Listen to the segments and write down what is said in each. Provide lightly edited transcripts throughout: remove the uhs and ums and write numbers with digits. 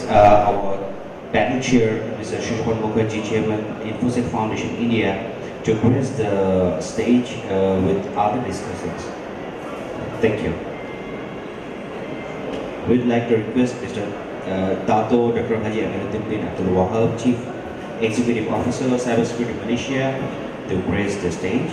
our panel chair, Mr. Sushobhan Mukherjee, Chairman, Infosec Foundation, India, to grace the stage with other discussants. Thank you. We'd like to request Mr. Dato, Dr. Haji Amirudin bin Abdul Wahab, Chief Executive Officer of Cybersecurity Malaysia, to grace the stage.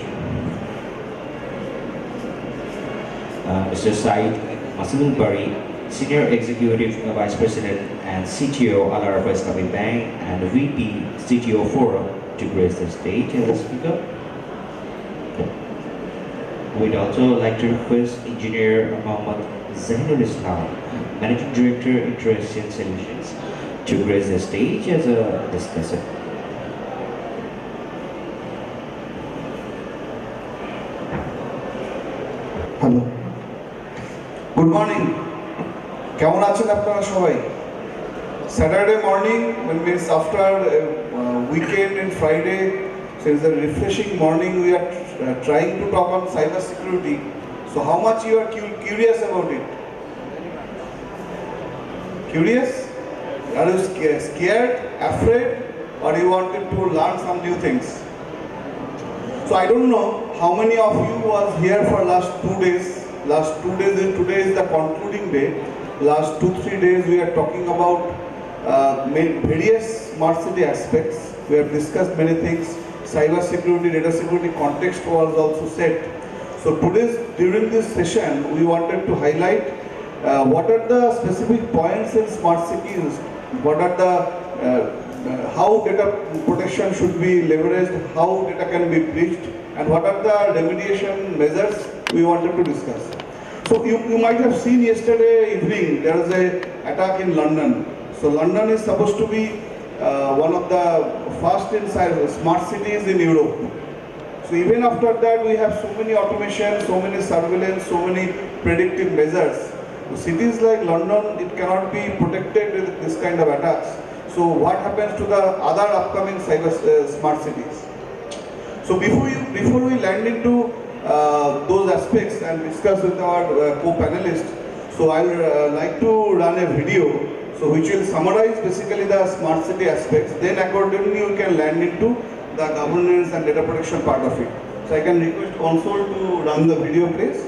Mr. Syed, Masodul Bari, Senior Executive Vice President and CTO Al-Arafah Islamic Bank and VP CTO Forum, to grace the stage as a speaker. We'd also like to request Engineer Mohammad Zahinul, Managing Director, Int'l Solutions, to grace the stage as a discussant. Hello. Good morning. কেমন আছেন আপনারা সবাই? Saturday morning, means after weekend and Friday, so it's a refreshing morning. We are trying to talk on cyber security. So how much you are curious about it? Curious? Are you scared, afraid, or you wanted to learn some new things? So I don't know how many of you was here for last 2 days. Today is the concluding day. Last 2-3 days we are talking about various smart city aspects. We have discussed many things. Cyber security, data security context was also set. So during this session we wanted to highlight what are the specific points in smart cities, what are the how data protection should be leveraged, how data can be breached, and what are the remediation measures we wanted to discuss. So you might have seen yesterday evening there was a attack in London. So London is supposed to be one of the first in smart cities in Europe. So even after that we have so many automation, so many surveillance, so many predictive measures. So cities like London, it cannot be protected with this kind of attacks. So what happens to the other upcoming smart cities? So before we land into those aspects and discuss with our co-panelists, so I would like to run a video which will summarize basically the smart city aspects. Then accordingly you can land into the governance and data protection part of it. So I can request console to run the video, please.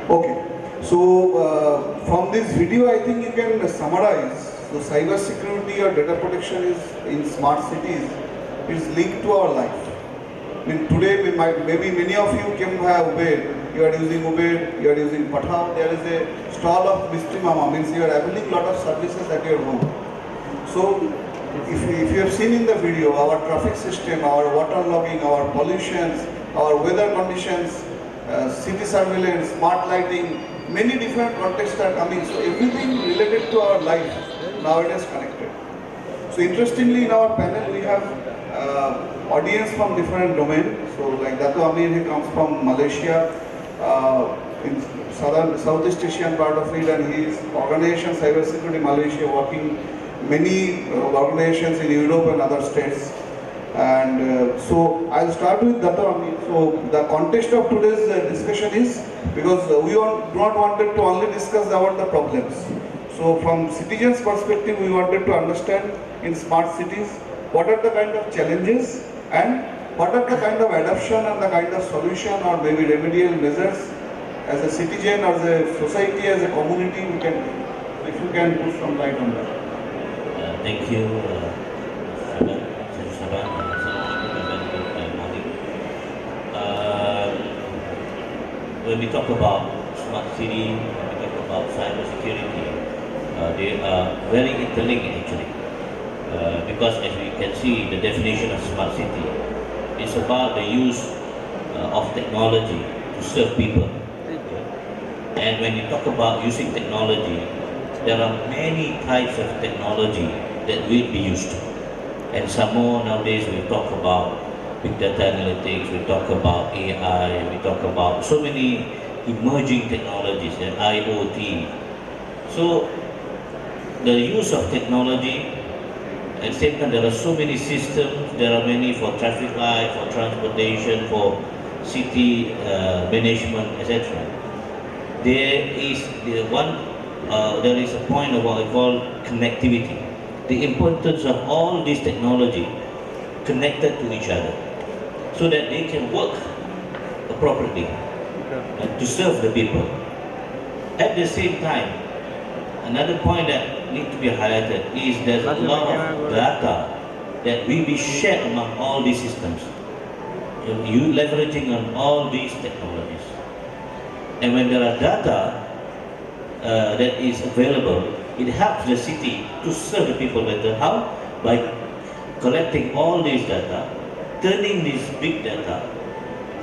Okay. So from this video, I think you can summarize. So cyber security or data protection is in smart cities is linked to our life. I mean, today maybe many of you can have Uber. You are using Uber, you are using Pathao. There is a stall of Mystery Mama, means you are availing lot of services at your home. So if you have seen in the video, our traffic system, our water logging, our pollutions, our weather conditions, city surveillance, smart lighting, many different contexts are coming. So everything related to our life nowadays connected. So interestingly, in our panel we have audience from different domains. So like Dato Amir, he comes from Malaysia, in Southeast Asian part of it, and he is organization cybersecurity Malaysia, working many organizations in Europe and other states. And so I'll start with Dato Amir. So the context of today's discussion is because we do not wanted to only discuss about the problems. So from citizens' perspective, we wanted to understand in smart cities what are the kind of challenges and what are the kind of adoption and the kind of solution or maybe remedial measures as a citizen or as a society, as a community, we can, if you can put some light on that. Thank you, Sushobhan. When we talk about smart city, when we talk about cyber security, they are very interlinked actually. Because as we can see, the definition of smart city is about the use of technology to serve people. And when you talk about using technology, there are many types of technology that will be used. And some more nowadays we talk about big data analytics, we talk about AI, we talk about so many emerging technologies and IoT. So the use of technology, at the same time there are so many systems, there are many for traffic light, for transportation, for city management, etc. There is a point of what we call connectivity. The importance of all this technology connected to each other so that they can work appropriately to serve the people. At the same time, another point that needs to be highlighted is there's a lot of data that will be shared among all these systems. You leveraging on all these technologies. And when there are data that is available, it helps the city to serve the people better. How? By collecting all this data, turning this big data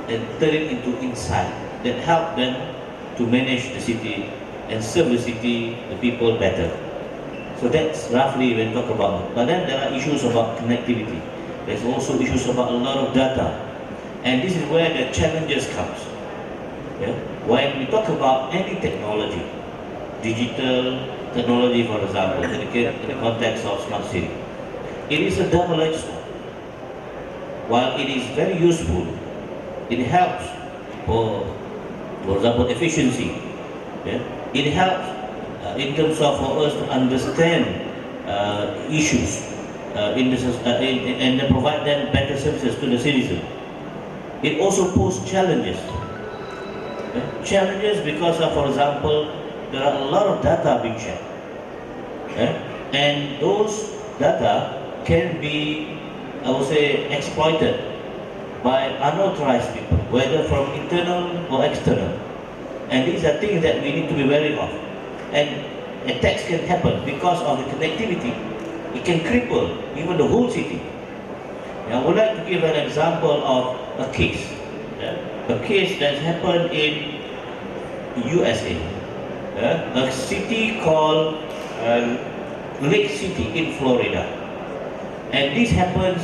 and turn it into insight that help them to manage the city and serve the city, the people better. So that's roughly when we talk about it. But then there are issues about connectivity. There's also issues about a lot of data. And this is where the challenges comes. Yeah? When we talk about any technology, digital technology for example, in the context of smart city, it is a double-edged sword. While it is very useful, it helps for example, efficiency. Yeah? It helps in terms of for us to understand issues and provide them better services to the citizen. It also poses challenges. Yeah? Challenges because of, for example, there are a lot of data being shared. Yeah? And those data can be, I would say, exploited by unauthorized people, whether from internal or external. And these are things that we need to be wary of. And attacks can happen because of the connectivity. It can cripple even the whole city. Now, I would like to give an example of a case. A case that happened in USA. A city called Lake City in Florida. And this happens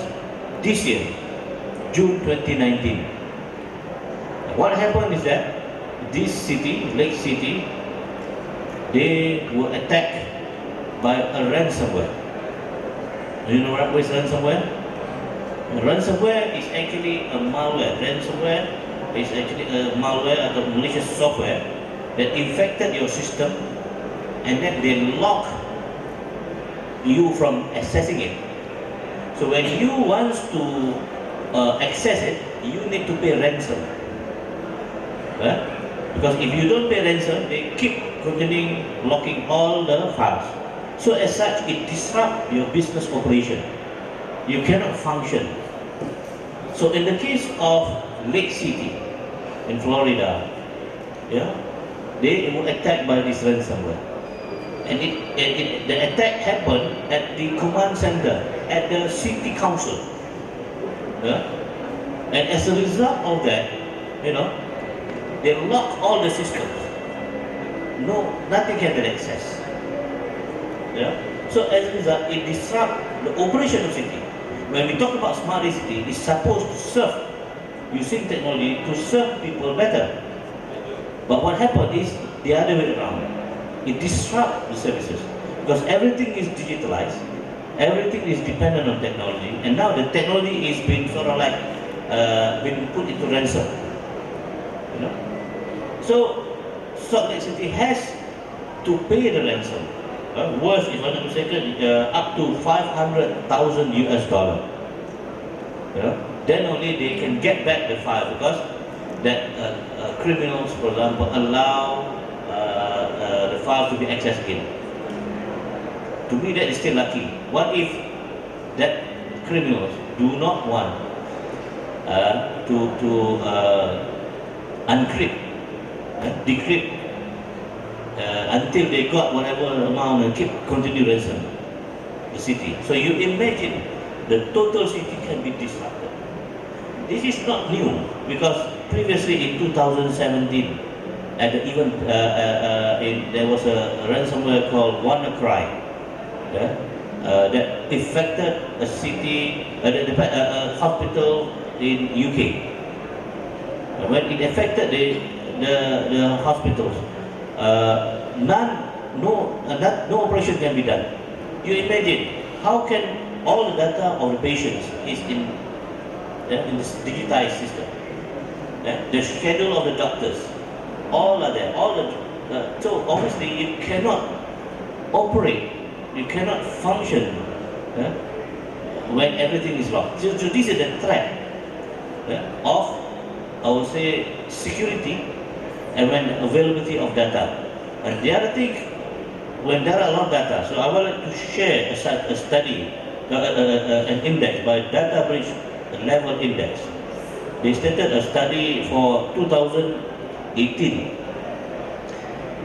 this year, June 2019. What happened is that this city, Lake City, they were attacked by a ransomware. Do you know what is ransomware? Ransomware is actually a malware. Ransomware is actually a malware or malicious software that infected your system and then they lock you from accessing it. So when you want to access it, you need to pay ransom. Because if you don't pay ransom, they keep continuing locking all the files. So as such, it disrupts your business operation. You cannot function. So in the case of Lake City in Florida, yeah, they were attacked by this ransomware. And the attack happened at the command center, at the city council. Yeah? And as a result of that, you know, they lock all the systems. No, nothing can get access. Yeah? So as a result, it disrupts the operation of city. When we talk about smart city, it's supposed to serve, using technology to serve people better. But what happened is the other way around. It disrupts the services because everything is digitalized, everything is dependent on technology, and now the technology is being sort of like being put into ransom. You know? So Salt Lake City has to pay the ransom. Worth, if I'm not mistaken, up to $500,000 US. You know? Then only they can get back the file, because that criminals, for example, allow the file to be accessed again. To me, that is still lucky. What if that criminals do not want to uncrypt, decrypt until they got whatever amount and keep continue ransom the city? So you imagine the total city can be disrupted. This is not new, because previously in 2017, at the event, there was a ransomware called WannaCry, that affected a city, a hospital in UK. When it affected the hospitals, no operation can be done. You imagine how can all the data of the patients is in this digitized system. The schedule of the doctors, all are there. So obviously you cannot operate, you cannot function when everything is locked. So this is the threat of, I would say, security and when availability of data. And the other thing, when there are a lot of data, so I would like to share a study, an index by Data Breach Level Index. They stated a study for 2018.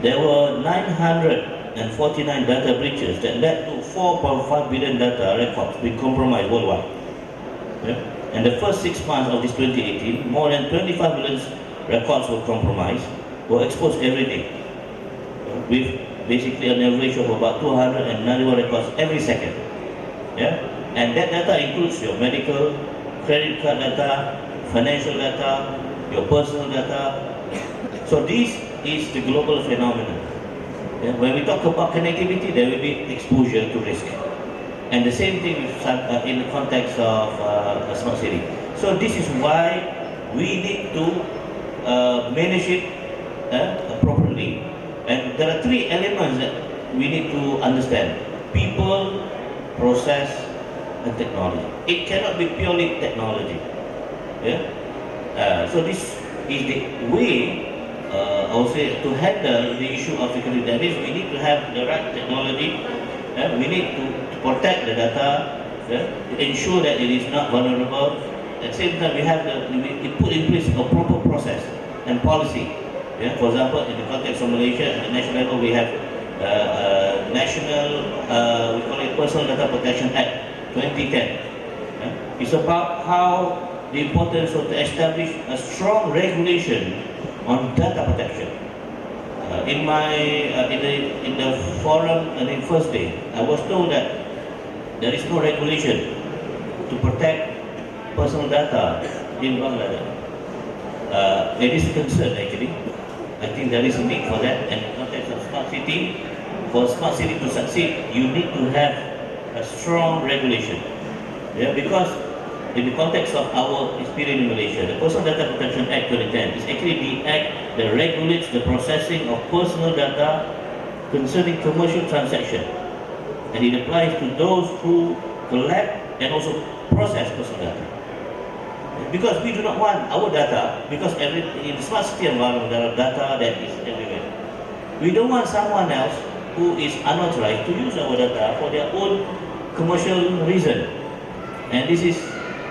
There were 949 data breaches that led to 4.5 billion data records being compromised worldwide. And the first 6 months of this 2018, more than 25 million records were compromised, were exposed every day, with basically an average of about 291 records every second. And that data includes your medical, credit card data, financial data, your personal data. So this is the global phenomenon. When we talk about connectivity, there will be exposure to risk. And the same thing in the context of a smart city. So this is why we need to manage it properly. And there are three elements that we need to understand: people, process, and technology. It cannot be purely technology. So this is the way, I would say, to handle the issue of security. That is, we need to have the right technology. We need to protect the data, to ensure that it is not vulnerable. At the same time, we put in place a proper process and policy. For example, in the context of Malaysia, at the national level, we have national, we call it Personal Data Protection Act 2010. It's about how the importance of to establish a strong regulation on data protection. In the forum, in first day, I was told that there is no regulation to protect personal data in Bangladesh. It is a concern, actually. I think there is a need for that. And in the context of smart city, for smart city to succeed, you need to have a strong regulation. Because in the context of our experience in Malaysia, the Personal Data Protection Act 2010 is actually the act that regulates the processing of personal data concerning commercial transactions. And it applies to those who collect and also process personal data. Because we do not want our data, because in the smart city environment there are data that is everywhere. We don't want someone else who is unauthorized to use our data for their own commercial reason. And this is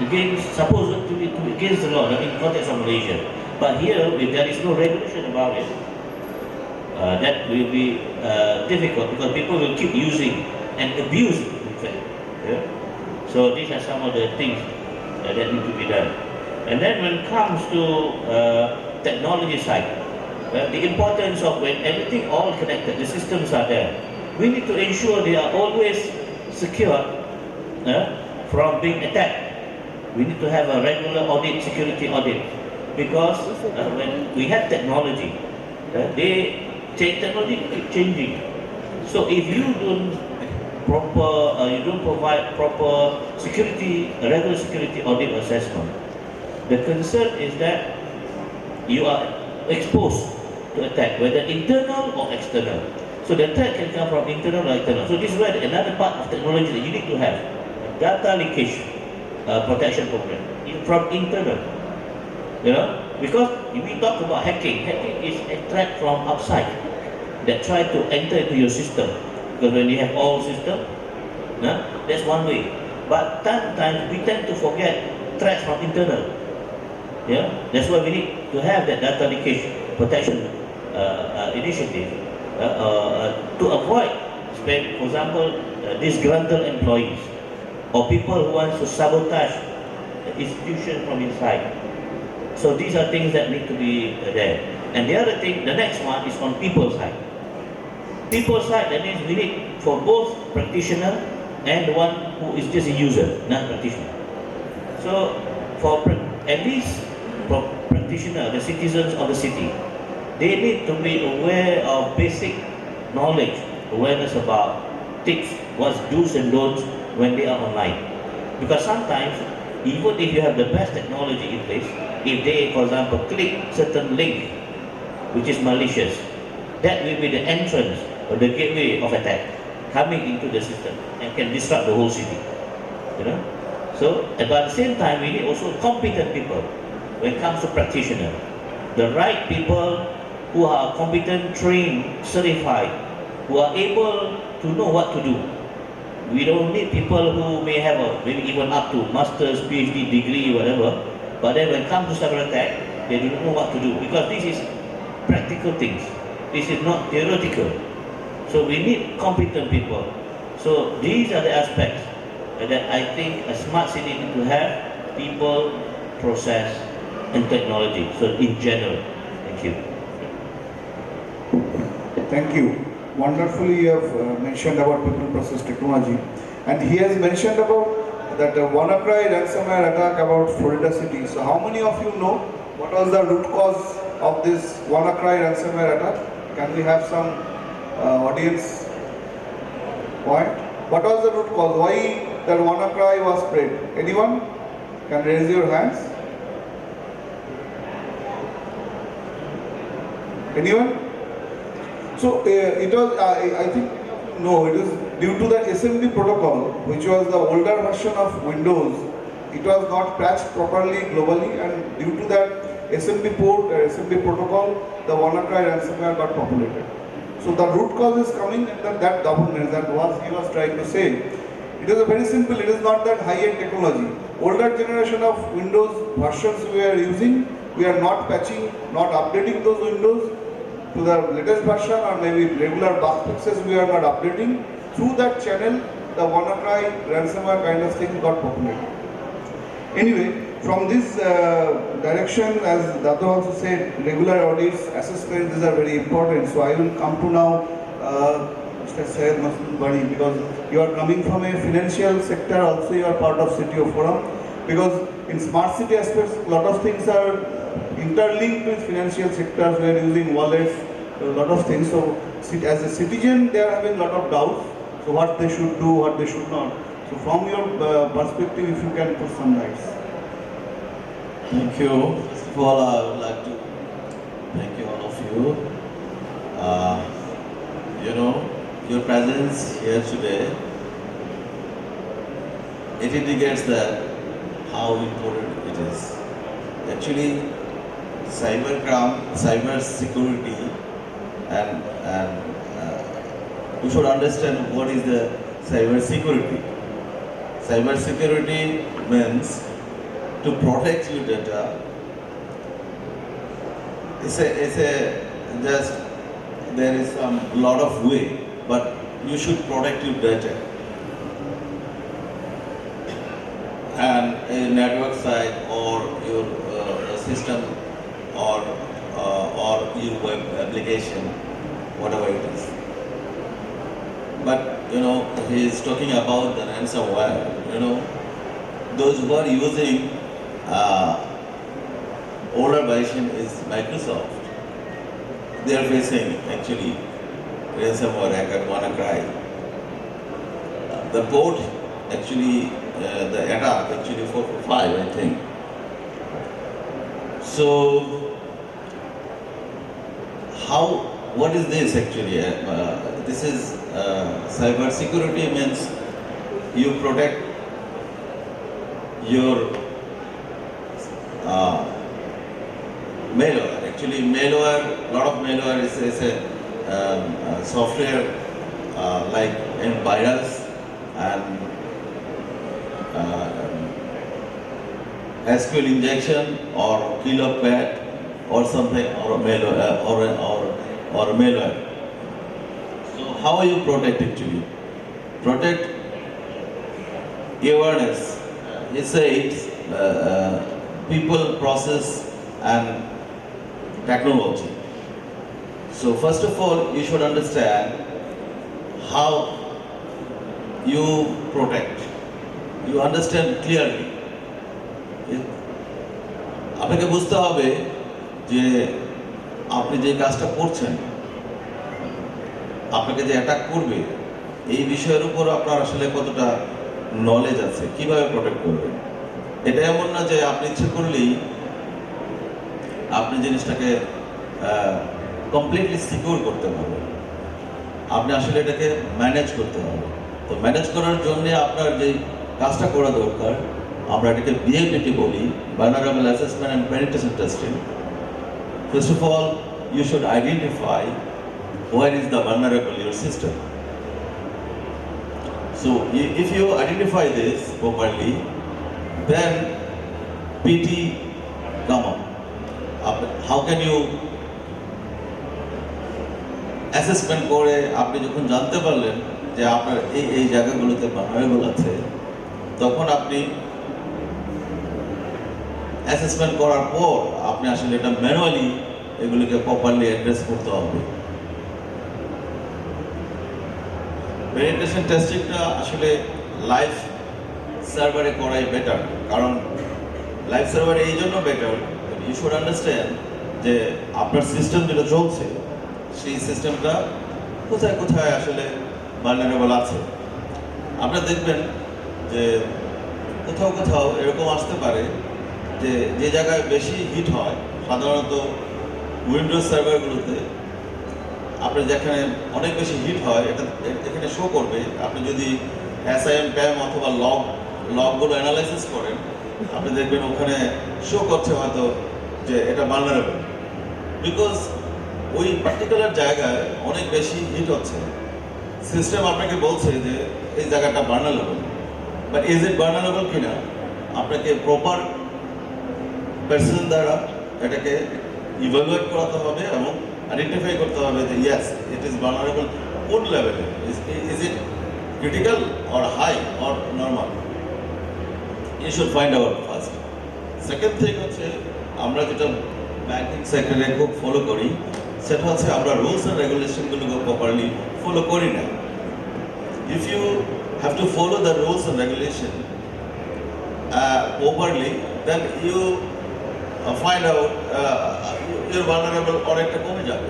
again supposed to be against the law, in the context of Malaysia. But here, if there is no regulation about it, that will be difficult because people will keep using and abuse it, in fact. Yeah? So these are some of the things that need to be done. And then when it comes to technology side, the importance of when everything all connected, the systems are there, we need to ensure they are always secure from being attacked. We need to have a regular audit, security audit, because when we have technology, technology keep changing. So if you don't provide proper security, regular security audit assessment, the concern is that you are exposed to attack, whether internal or external. So the attack can come from internal or external. So this is where another part of technology that you need to have, a data leakage protection program from internal. You know, because if we talk about hacking is a threat from outside that try to enter into your system. Because when you have all system, that's one way. But sometimes we tend to forget threats from internal. Yeah, that's why we need to have that data leakage protection initiative to avoid, for example, disgruntled employees or people who want to sabotage the institution from inside. So these are things that need to be there. And the other thing, the next one is on people's side. People's side, that means we need for both practitioner and the one who is just a user, not practitioner. So for at least for practitioner, the citizens of the city, they need to be aware of basic knowledge, awareness about tips, what's do's and don'ts when they are online. Because sometimes, even if you have the best technology in place, if they, for example, click certain link, which is malicious, that will be the entrance or the gateway of attack coming into the system and can disrupt the whole city. You know? So, but at the same time, we need also competent people when it comes to practitioner. The right people who are competent, trained, certified, who are able to know what to do. We don't need people who may have maybe even up to master's, PhD degree, whatever, but then when it comes to cyber attack, they don't know what to do because this is practical things. This is not theoretical. So we need competent people. So these are the aspects that I think a smart city needs to have: people, process, and technology. So in general, thank you. Thank you. Wonderfully you have mentioned about people, process, technology. And he has mentioned about that WannaCry ransomware attack about Florida city. So how many of you know what was the root cause of this WannaCry ransomware attack? Can we have some audience point? What was the root cause? Why that WannaCry was spread? Anyone can raise your hands? Anyone? So it was, I think, no, it was due to the SMB protocol, which was the older version of Windows. It was not patched properly globally, and due to that SMB port, SMB protocol, the WannaCry ransomware got populated. So the root cause is coming under that governance, that was he was trying to say. It is a very simple, it is not that high-end technology. Older generation of Windows versions we are using, we are not patching, not updating those Windows to the latest version, or maybe regular bug fixes we are not updating. Through that channel, the WannaCry ransomware kind of thing got populated. Anyway, from this direction, as Dato also said, regular audits, assessments, these are very important. So I will come to now Mr. Syed, Bari, because you are coming from a financial sector, also you are part of CTO forum, because in smart city aspects, a lot of things are interlinked with financial sectors. We are using wallets, a lot of things. So as a citizen, they are having a lot of doubts. So what they should do, what they should not. So from your perspective, if you can put some lights. Thank you. First of all, I would like to thank you all of you. Your presence here today, it indicates that how important it is. actually cyber crime, cyber security, and you should understand what is the cyber security. Cyber security means to protect your data. It's a just there is some lot of way, but you should protect your data. And a network site or your system or your web application, whatever it is. But he is talking about the ransomware. Those who are using older version is Microsoft. They are facing actually ransomware attack, WannaCry. The code actually, the attack actually 445, I think. So, what is this actually? This is cyber security means you protect your malware. Actually, malware, lot of malware is a software like in virus and SQL injection or kilopad or something or malware or malware. So how you protect actually? Protect awareness. It says people, process, and technology. So first of all, you should understand how you protect. You understand clearly. আপনাকে বুঝতে হবে যে আপনি যে কাজটা করছেন, আপনাকে যে অ্যাটাক করবে এই বিষয়ের উপর আপনার আসলে কতটা নলেজ আছে, কিভাবে প্রোটেক্ট করবেন। এটা এমন না যে আপনি ইচ্ছে করলেই আপনি জিনিসটাকে কমপ্লিটলি সিকিউর করতে পারবেন। আপনি আসলে এটাকে ম্যানেজ করতে হবে। তো ম্যানেজ করার জন্য আপনার যে কাজটা করা দরকার, আমরা এটাকে বিএপিটি বলি, vulnerable assessment and penetration testing. First of all, you should identify where is the vulnerable your system. So if you identify this properly, then PT come up. How can you assessment করে আপনি যখন জানতে পারলেন যে আপনার এই জায়গাগুলোতে vulnerable আছে, তখন আপনি অ্যাসেসমেন্ট করার পর আপনি আসলে এটা ম্যানুয়ালি এগুলোকে প্রপারলি অ্যাড্রেস করতে হবে। পেনিট্রেশন টেস্টিংটা আসলে লাইভ সার্ভারে করাই বেটার, কারণ লাইভ সার্ভারে এই জন্য বেটার, ইউ শুড আন্ডারস্ট্যান্ড যে আপনার সিস্টেম যেটা চলছে সেই সিস্টেমটা কোথায় কোথায় আসলে ভালনারেবল আছে। আপনারা দেখবেন যে কোথাও কোথাও এরকম আসতে পারে যে জায়গায় বেশি হিট হয়, সাধারণত উইন্ডোজ সার্ভারগুলোতে আপনি যেখানে অনেক বেশি হিট হয় এটা এখানে শো করবে। আপনি যদি SIM প্যাম অথবা লগগুলো অ্যানালাইসিস করেন, আপনি দেখবেন ওখানে শো করছে হয়তো যে এটা ভালনারেবল, বিকজ ওই পার্টিকুলার জায়গায় অনেক বেশি হিট হচ্ছে। সিস্টেম আপনাকে বলছে যে এই জায়গাটা vulnerable, but is it vulnerable কিনা আপনাকে প্রপার পার্সন দ্বারা এটাকে ইভালুয়েট করাতে হবে এবং আইডেন্টিফাই করতে হবে যে ইয়েস ইট ইজ ভালনারেবল কোন লেভেলে, is it critical or high or normal. You should find out first. Second thing হচ্ছে আমরা যেটা ব্যাংকিং সেক্টরে খুব ফলো করি, সেটা হচ্ছে আমরা রুলস অ্যান্ড রেগুলেশনগুলোকে প্রপারলি ফলো করি না। If you have to follow the rules and regulation properly, then you find out your vulnerable অনেকটা কমে যাবে।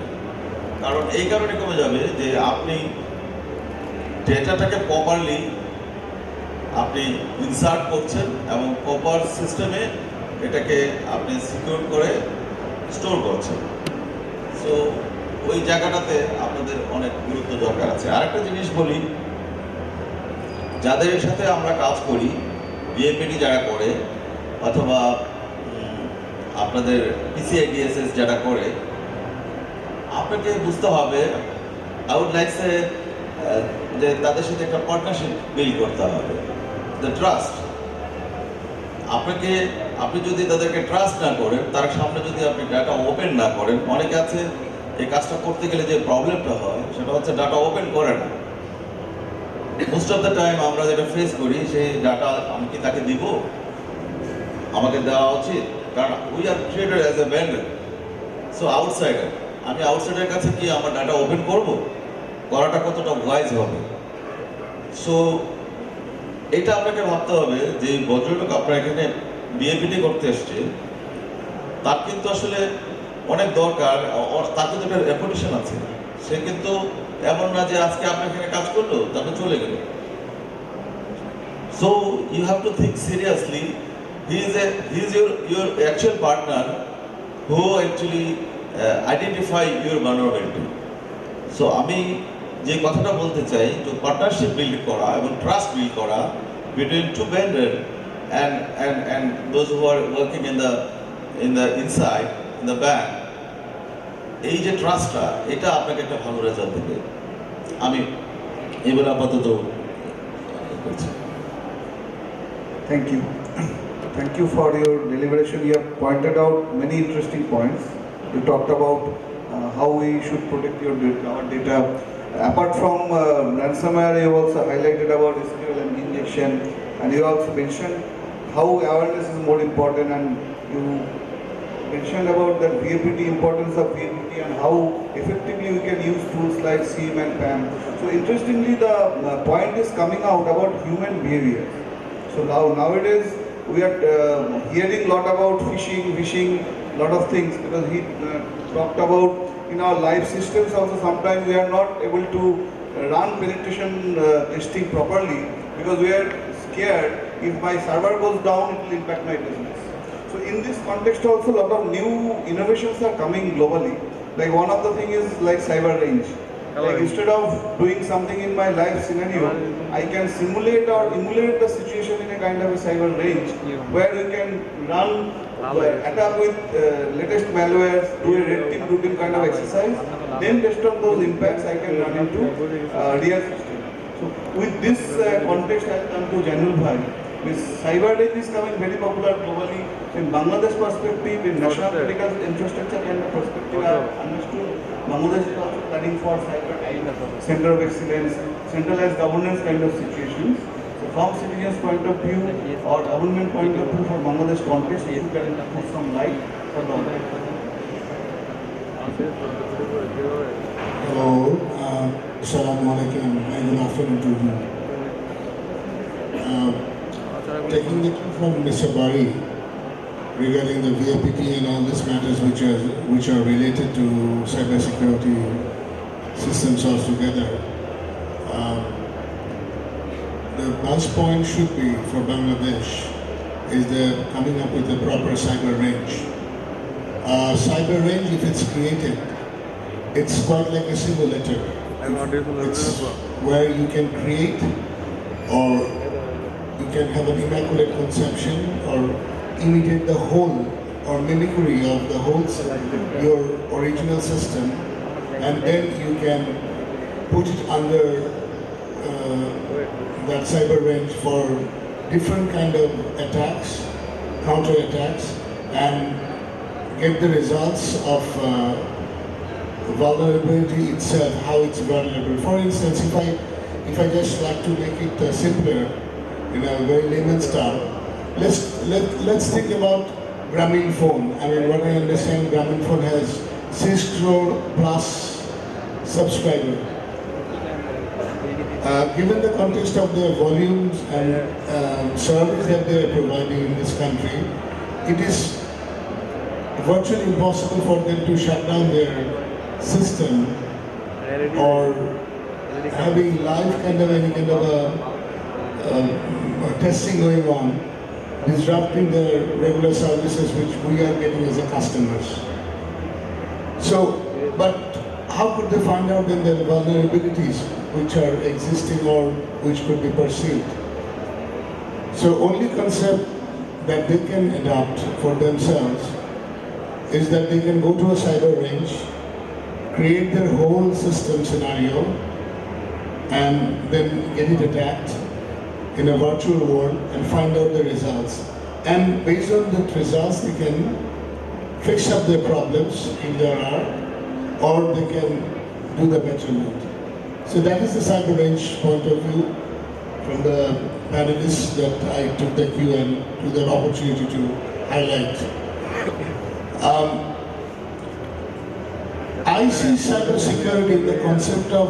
কারণ এই কারণে কমে যাবে যে আপনি ডেটাটাকে প্রপারলি আপনি ইনসার্ট করছেন এবং প্রপার সিস্টেমে এটাকে আপনি সিকিউর করে স্টোর করছেন। সো ওই জায়গাটাতে আপনাদের অনেক গুরুত্ব দরকার আছে। আরেকটা জিনিস বলি, যাদের সাথে আমরা কাজ করি, বিএপিটি যারা করে অথবা আপনাদের PCIDSS যেটা করে, আপনাকে বুঝতে হবে, আই উড লাইক সে যে তাদের সাথে একটা পার্টনারশিপ বিল্ড করতে হবে, দ্য ট্রাস্ট। আপনি যদি তাদেরকে ট্রাস্ট না করেন, তার সামনে যদি আপনি ডাটা ওপেন না করেন, অনেকে আছে এই কাজটা করতে গেলে যে প্রবলেমটা হয় সেটা হচ্ছে ডাটা ওপেন করে না। মোস্ট অফ দ্য টাইম আমরা যেটা ফেস করি, সেই ডাটা আমি কি তাকে দিব, আমাকে দেওয়া উচিত, কারণ we are traded as a vendor. So outsider, আমি আউটসাইডারের কাছে কি আমার ডাটা ওপেন করব, করাটা কতটা ওয়াইজ হবে? সো এটা আপনাকে ভাবতে হবে যে ভদ্রলোক আপনার এখানে বিএপিটি করতে এসছে, তার কিন্তু আসলে অনেক দরকার, তার কিন্তু একটা রেপুটেশন আছে। সে কিন্তু এমন না যে আজকে আপনার এখানে কাজ করলো তারপর চলে গেল। So you have to think seriously, he is your actual partner who actually identify your vulnerability. So আমি যে কথাটা বলতে চাই, যে পার্টনারশিপ বিল্ড করা এবং ট্রাস্ট বিল্ড করা between two vendor and those who are working in the inside in the back, এই যে ট্রাস্টটা, এটা আপনাকে একটা ভালো রেজাল্ট দেবে। আমি এবার আপাতত করছি। Thank you. Thank you for your deliberation. You have pointed out many interesting points. You talked about how we should protect our data. Apart from ransomware, you also highlighted about SQL and injection, and you also mentioned how awareness is more important, and you mentioned about the VAPT, importance of VAPT, and how effectively we can use tools like SIEM and PAM. So interestingly, the point is coming out about human behavior. So nowadays we are hearing a lot about phishing, lot of things, because he talked about in our live systems also sometimes we are not able to run penetration testing properly because we are scared if my server goes down it will impact my business. So in this context also a lot of new innovations are coming globally. Like one of the thing is like cyber range. Like instead of doing something in my live scenario, I can simulate or emulate the situation in a kind of a cyber range where we can run attack with latest malware, do a red team routine kind of exercise, then based on those impacts I can run into real system. So with this context I come to Zahinul bhai. This cyber range is coming very popular globally. In Bangladesh perspective, in national critical infrastructure kind of perspective, I have understood Bangladesh is also planning for cyber center of excellence, centralized governance kind of situations. So from citizens' point of view or government point of view for Bangladesh context, if you can put some light for the Hello, Assalamu alaikum, and good afternoon to you. Taking the cue from Mr. Bari regarding the VAPT and all these matters which are related to cybersecurity systems altogether, the buzz point should be for Bangladesh is the coming up with a proper cyber range. Cyber range, if it's created, it's quite like a simulator. It's where you can create or you can have an immaculate conception or imitate the whole or mimicry of the whole your original system, and then you can put it under that cyber range for different kind of attacks, counter attacks, and get the results of vulnerability itself, how it's vulnerable. For instance, if I just like to make it simpler in a very layman's term, let's think about Grameen phone. I mean, what I understand, Grameen phone has 6 crore plus subscribers. Given the context of their volumes and service that they are providing in this country, it is virtually impossible for them to shut down their system or having live kind of any kind of a testing going on, disrupting the regular services which we are getting as a customers. So, but how could they find out then the vulnerabilities which are existing or which could be perceived? So only concept that they can adopt for themselves is that they can go to a cyber range, create their whole system scenario, and then get it attacked in a virtual world and find out the results. And based on the results, they can fix up their problems if there are, or they can do the betterment. So that is the cyber range point of view from the panelists that I took the cue and took the opportunity to highlight. I see cybersecurity, the concept of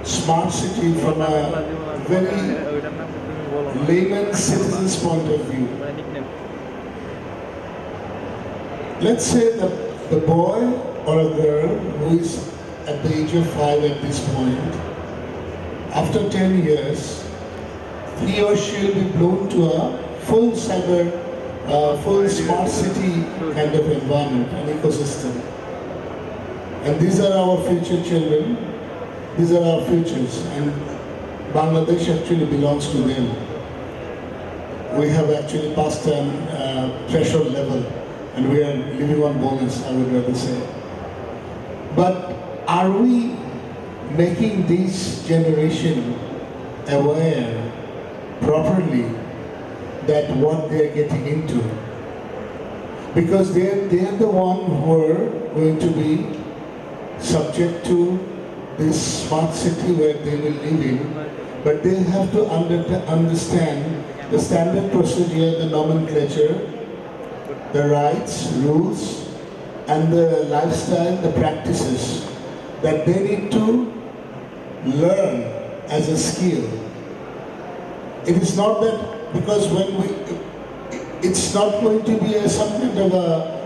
smart city from a very layman citizen's point of view. Let's say that the boy or a girl who is at the age of 5 at this point, after 10 years, he or she will be blown to a full full smart city kind of environment, an ecosystem. And these are our future children, these are our futures, and Bangladesh actually belongs to them. We have actually passed a threshold level, and we are living on bonus, I would rather say. But are we making this generation aware properly that what they are getting into? Because they are the one who are going to be subject to this smart city where they will live in, but they have to understand the standard procedure, the nomenclature, the rights, rules, and the lifestyle, the practices that they need to learn as a skill. It is not that, because it's not going to be some kind of a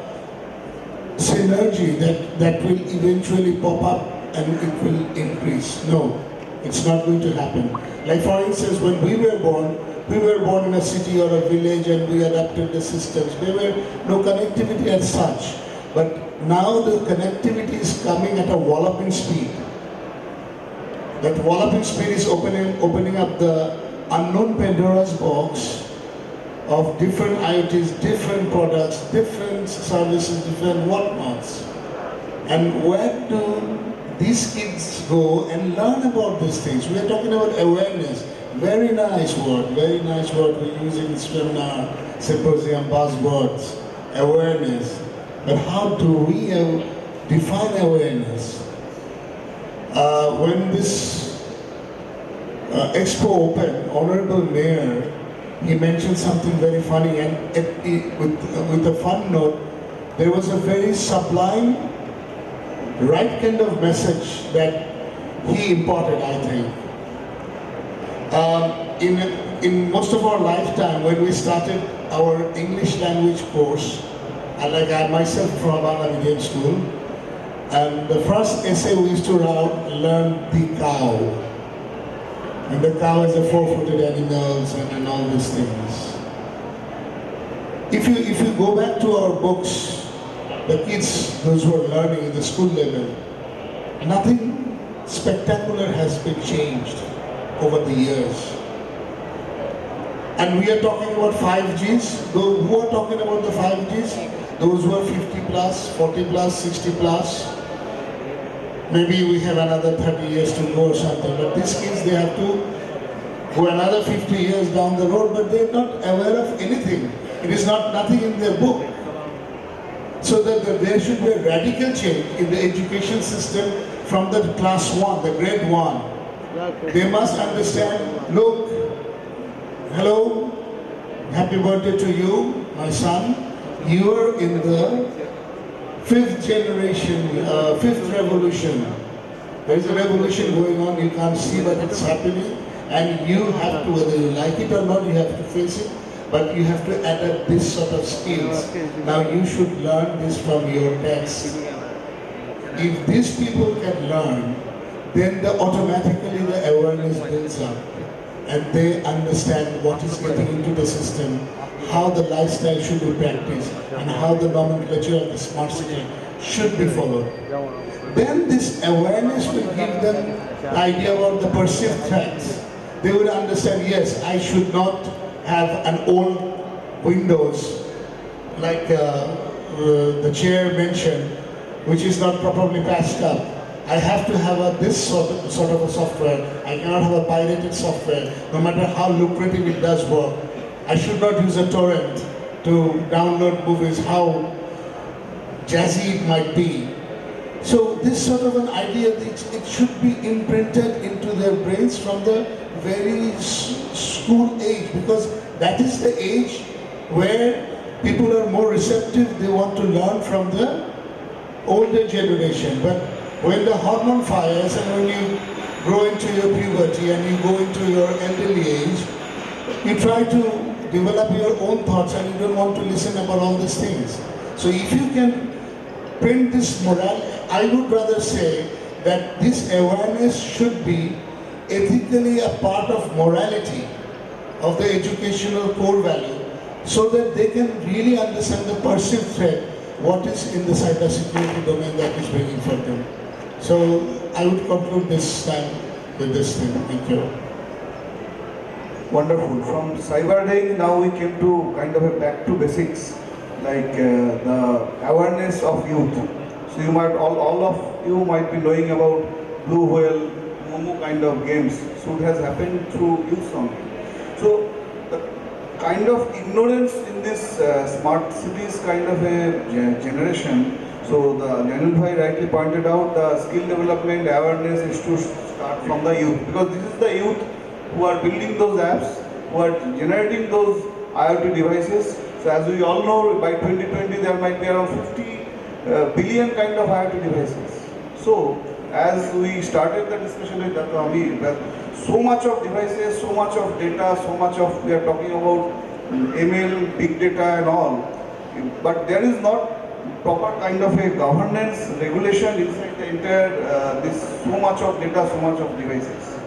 synergy that will eventually pop up and it will increase. No, it's not going to happen. Like for instance, when we were born in a city or a village and we adapted the systems. There were no connectivity as such. But now the connectivity is coming at a walloping speed. That walloping speed is opening up the unknown Pandora's box of different IoTs, different products, different services, different whatnots. And where do these kids go and learn about these things? We are talking about awareness. Very nice word we're using in seminar, symposium, buzzwords, awareness. But how do we define awareness? When this expo opened, Honorable Mayor, he mentioned something very funny, and with a fun note, there was a very sublime, right kind of message that he imparted, I think. In most of our lifetime, when we started our English language course, like I myself from Bangla medium school, and the first essay we used to learn the cow. And the cow is a four-footed animal and all these things. If you go back to our books, the kids, those who are learning in the school level, nothing spectacular has been changed over the years. And we are talking about 5Gs. Those who are talking about the 5Gs, those who are 50 plus, 40 plus, 60 plus, maybe we have another 30 years to go or something. But these kids, they have to go another 50 years down the road, but they're not aware of anything. It is nothing in their book. So that there should be a radical change in the education system from the class 1, the grade 1. They must understand, look, hello, happy birthday to you, my son. You are in the fifth revolution. There is a revolution going on, you can't see that it's happening, and you have to, whether you like it or not, you have to face it, but you have to adapt this sort of skills. Now you should learn this from your text. If these people can learn, then automatically the awareness builds up, and they understand what is getting into the system, how the lifestyle should be practiced, and how the nomenclature of the smart city should be followed. Then this awareness will give them the idea about the perceived threats. They will understand, yes, I should not have an old Windows like the chair mentioned, which is not properly patched up. I have to have this sort of a software. I cannot have a pirated software, no matter how lucrative it does work. I should not use a torrent to download movies, how jazzy it might be. So this sort of an idea, it should be imprinted into their brains from the very school age, because that is the age where people are more receptive. They want to learn from the older generation. But when the hormone fires and when you grow into your puberty and you go into your elderly age, you try to develop your own thoughts and you don't want to listen about all these things. So if you can print this morality, I would rather say that this awareness should be ethically a part of morality, of the educational core value, so that they can really understand the perceived threat, what is in the cybersecurity domain that is bringing for them. So I would conclude this time with this thing. Thank you. Wonderful. From Cyber Day, now we came to kind of a back to basics, like the awareness of youth. So you might, all of you might be knowing about Blue Whale, Momo kind of games. So it has happened through youth only. So the kind of ignorance in this smart cities kind of a generation. So the Zahinul bhai rightly pointed out, the skill development awareness is to start from the youth, because this is the youth who are building those apps, who are generating those IoT devices. So as we all know, by 2020 there might be around 50 billion kind of IoT devices. So as we started the discussion with Dato, that so much of devices, so much of data, so much of, we are talking about ML, big data and all, but there is not proper kind of a governance regulation inside the entire, this so much of data, so much of devices.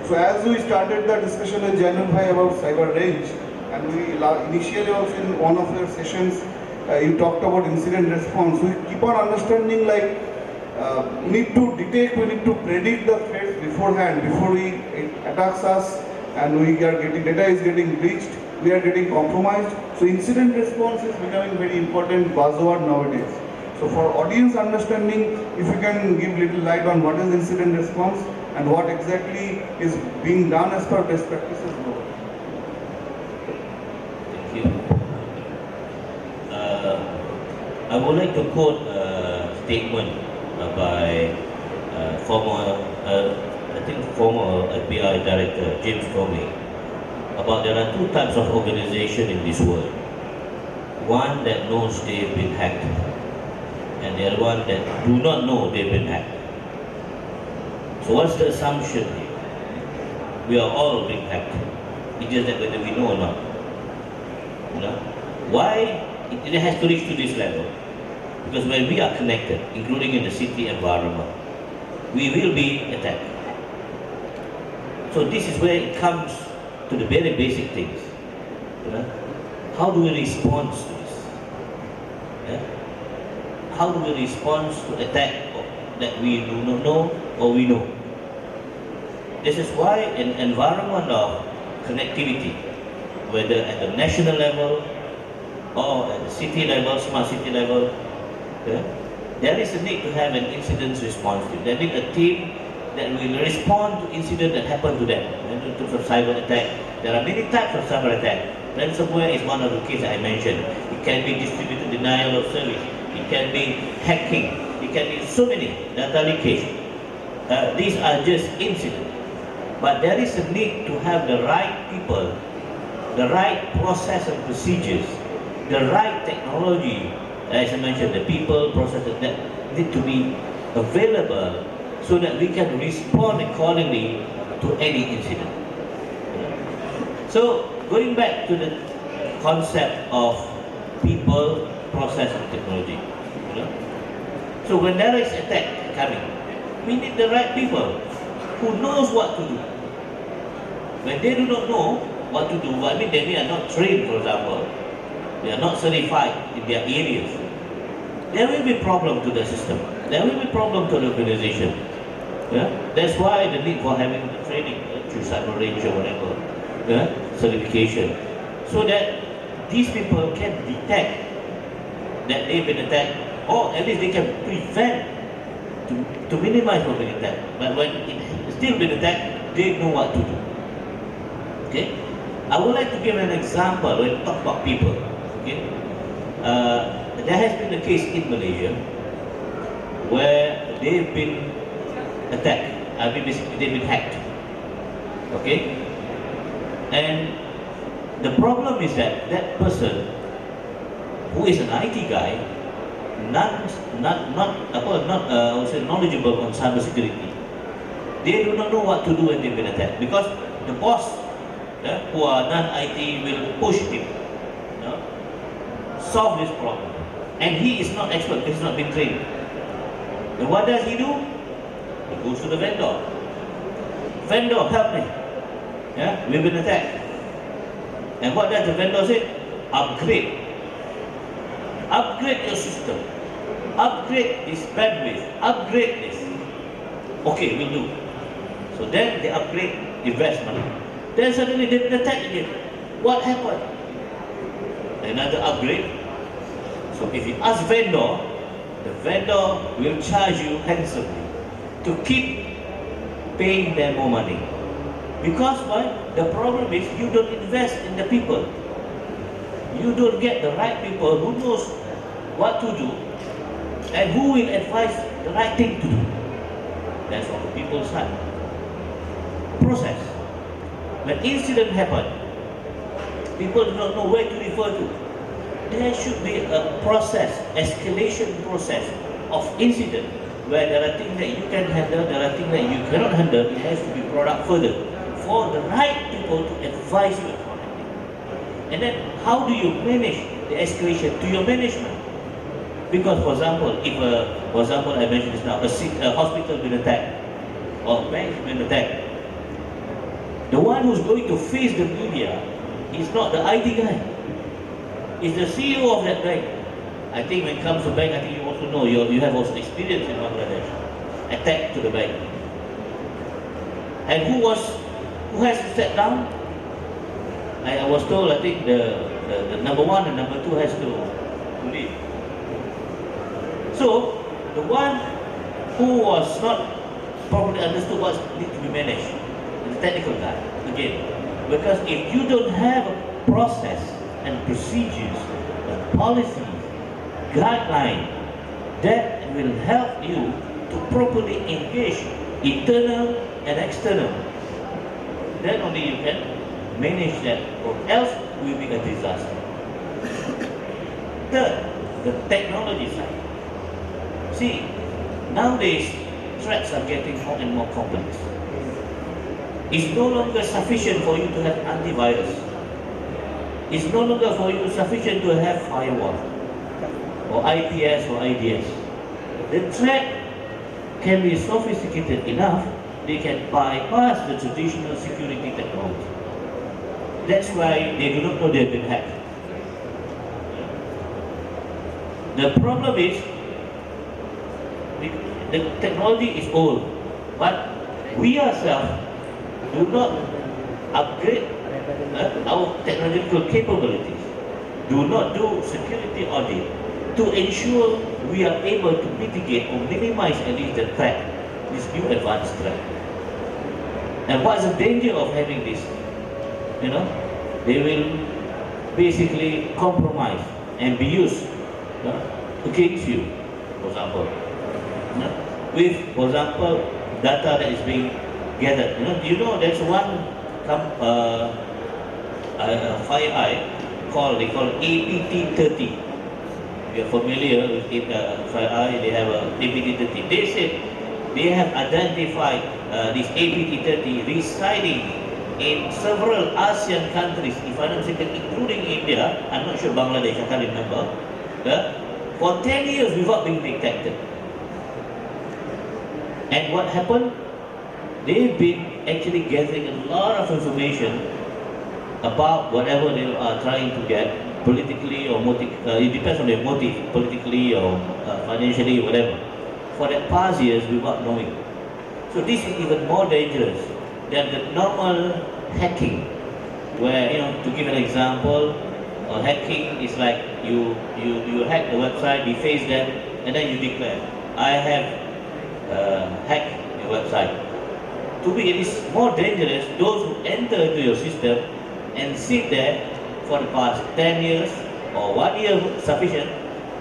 So as we started the discussion with Zahinul bhai about cyber range, and we initially also in one of your sessions, you talked about incident response. We keep on understanding, like we need to detect, we need to predict the threats beforehand, before it attacks us, and we are getting, data is getting breached, we are getting compromised. So incident response is becoming very important buzzword nowadays. So for audience understanding, if you can give little light on what is incident response and what exactly is being done as per best practices. Thank you. I would like to quote a statement by former FBI Director James Comey about there are two types of organization in this world. One that knows they've been hacked, and the other one that do not know they've been hacked. So what's the assumption here? We are all being hacked. It's just that whether we know or not. You know? Why it has to reach to this level? Because when we are connected, including in the city environment, we will be attacked. So this is where it comes to the very basic things. You know? How do we respond to this? Yeah? How do we respond to attack that we do not know or we know? This is why an environment of connectivity, whether at the national level or at the city level, smart city level, yeah, there is a need to have an incident response team. There is a team that will respond to incidents that happen to them. In terms of cyber attack, there are many types of cyber attack. Ransomware is one of the cases I mentioned. It can be distributed denial of service. It can be hacking. It can be so many data leakage. These are just incidents. But there is a need to have the right people, the right process and procedures, the right technology. As I mentioned, the people, processes that need to be available so that we can respond accordingly to any incident. So, going back to the concept of people, process and technology. You know? So when there is attack coming, we need the right people who knows what to do. When they do not know what to do, I mean they are not trained, for example, they are not certified in their areas, there will be problem to the system. There will be problem to the organization. Yeah? That's why the need for having the training through cyber range or whatever, certification, so that these people can detect that they've been attacked, or at least they can prevent to minimize from being attacked. But when it's still been attacked, they know what to do. Okay? I would like to give an example when we talk about people. Okay? There has been a case in Malaysia where they've been attacked. I mean, basically they've been hacked. Okay? And the problem is that that person who is an IT guy, not knowledgeable on cybersecurity, they do not know what to do when they've been attacked, because the boss who are non-IT will push him solve this problem, and he is not expert because he's not been trained. And what does he do? He goes to the vendor. Vendor, help me. Yeah, we've been attacked. And what does the vendor say? Upgrade. Upgrade your system. Upgrade this bandwidth. Upgrade this. Okay, we'll do. So then they upgrade, investment. Then suddenly they attack again. What happened? Another upgrade. So if you ask vendor, the vendor will charge you handsomely to keep paying them more money. Because why? The problem is you don't invest in the people. You don't get the right people who knows what to do and who will advise the right thing to do. That's on the people's side. Process. When incident happen, people do not know where to refer to. There should be a process, escalation process of incident, where there are things that you can handle, there are things that you cannot handle. It has to be brought up further for the right people to advise you accordingly. And then how do you manage the escalation to your management? Because for example, if I mentioned this now, a hospital been attacked or a bank been attacked, the one who's going to face the media is not the IT guy. It's the CEO of that bank. I think when it comes to bank, I think you also know, you have also experience in Bangladesh. Attack to the bank. And who has to step down? I was told, I think the number one and number two has to leave. So, the one who was not properly understood what needs to be managed, the technical guy, again. Because if you don't have a process and procedures, and policies, guideline that will help you to properly engage internal and external, then only you can manage that, or else it will be a disaster. Third, the technology side. See, nowadays threats are getting more and more complex. It's no longer sufficient for you to have antivirus. It's no longer for you sufficient to have firewall or IPS or IDS. The threat can be sophisticated enough, they can bypass the traditional security technology. That's why they do not know they've been hacked. The problem is, the technology is old, but we ourselves do not upgrade our technological capabilities, do not do security audit to ensure we are able to mitigate or minimize at least the threat, this new advanced threat. And what's the danger of having this? You know, they will basically compromise and be used against you, for example. With, for example, data that is being gathered. You know there's one FireEye they call APT30. If you're familiar with FireEye, they have a APT30. They said they have identified this APT30 residing in several ASEAN countries, if I'm not mistaken, including India. I'm not sure Bangladesh, I can't remember. For 10 years without being detected. And what happened? They've been actually gathering a lot of information about whatever they are trying to get, politically or it depends on their motive, politically or financially or whatever, for the past years without knowing. So this is even more dangerous than the normal hacking, where, to give an example, or hacking is like you hack the website, deface them, and then you declare, I have hacked your website. To me, it is more dangerous those who enter into your system and sit there for the past 10 years or 1 year sufficient